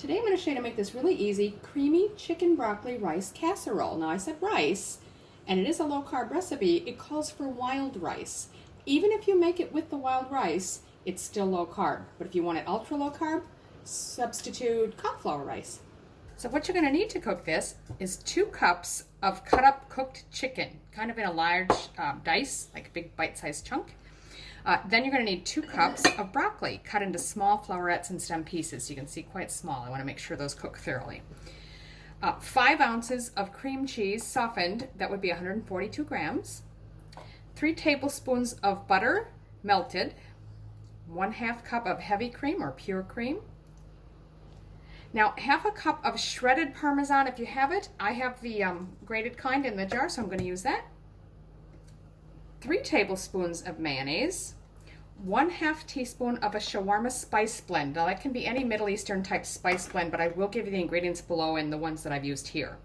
Today I'm going to show you how to make this really easy creamy chicken broccoli rice casserole. Now I said rice, and it is a low carb recipe. It calls for wild rice. Even if you make it with the wild rice, it's still low carb. But if you want it ultra low carb, substitute cauliflower rice. So what you're going to need to cook this is 2 cups of cut up cooked chicken, kind of in a large dice, like a big bite-sized chunk. Then you're going to need 2 cups of broccoli cut into small flowerettes and stem pieces. You can see quite small. I want to make sure those cook thoroughly. 5 ounces of cream cheese softened, that would be 142 grams. 3 tablespoons of butter melted. 1/2 cup of heavy cream or pure cream. Now 1/2 cup of shredded Parmesan if you have it. I have the grated kind in the jar, so I'm going to use that. 3 tablespoons of mayonnaise, 1/2 teaspoon of a shawarma spice blend. Now that can be any Middle Eastern type spice blend, but I will give you the ingredients below and the ones that I've used here.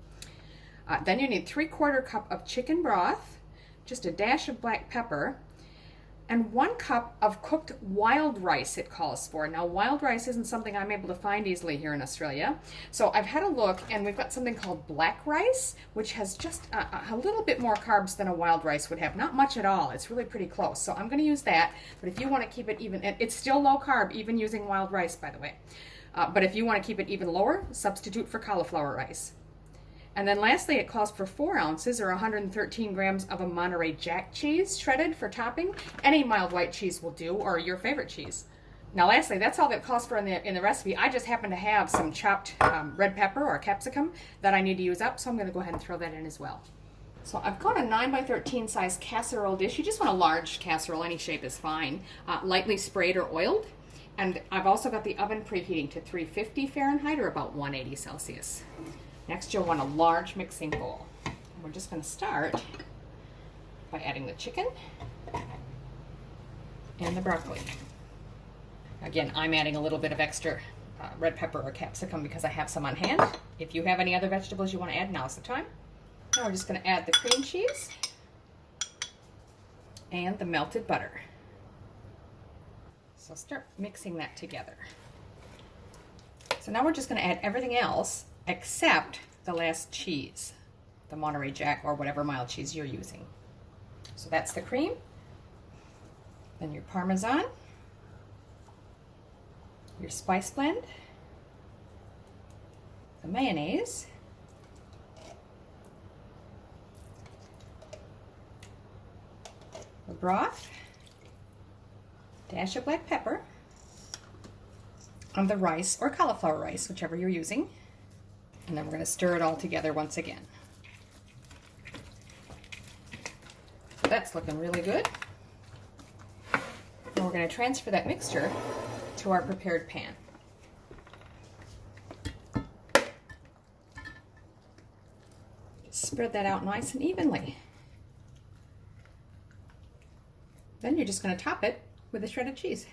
Then you need 3/4 cup of chicken broth, just a dash of black pepper, and 1 cup of cooked wild rice it calls for. Now wild rice isn't something I'm able to find easily here in Australia. So I've had a look and we've got something called black rice, which has just a little bit more carbs than a wild rice would have. Not much at all. It's really pretty close. So I'm going to use that. But if you want to keep it even, it's still low carb even using wild rice, by the way. But if you want to keep it even lower, substitute for cauliflower rice. And then lastly, it calls for 4 ounces or 113 grams of a Monterey Jack cheese shredded for topping. Any mild white cheese will do, or your favorite cheese. Now lastly, that's all that it calls for in the recipe. I just happen to have some chopped red pepper or capsicum that I need to use up, so I'm going to go ahead and throw that in as well. So I've got a 9 by 13 size casserole dish. You just want a large casserole, any shape is fine. Lightly sprayed or oiled. And I've also got the oven preheating to 350 Fahrenheit or about 180 Celsius. Next, you'll want a large mixing bowl. We're just going to start by adding the chicken and the broccoli. Again, I'm adding a little bit of extra red pepper or capsicum because I have some on hand. If you have any other vegetables you want to add, now's the time. Now we're just going to add the cream cheese and the melted butter. So start mixing that together. So now we're just going to add everything else except the last cheese, the Monterey Jack or whatever mild cheese you're using. So that's the cream, then your Parmesan, your spice blend, the mayonnaise, the broth, dash of black pepper, and the rice or cauliflower rice, whichever you're using. And then we're going to stir it all together once again. So that's looking really good. Now we're going to transfer that mixture to our prepared pan. Just spread that out nice and evenly. Then you're just going to top it with the shredded cheese.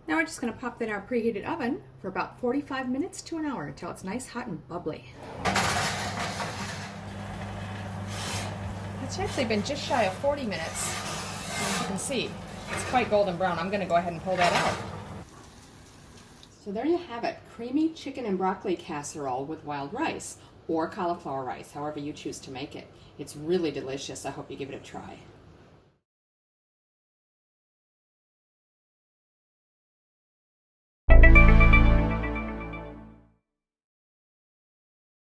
Now we're just going to pop that in our preheated oven for about 45 minutes to an hour until it's nice, hot, and bubbly. It's actually been just shy of 40 minutes. As you can see, it's quite golden brown. I'm going to go ahead and pull that out. So there you have it, creamy chicken and broccoli casserole with wild rice or cauliflower rice, however you choose to make it. It's really delicious. I hope you give it a try.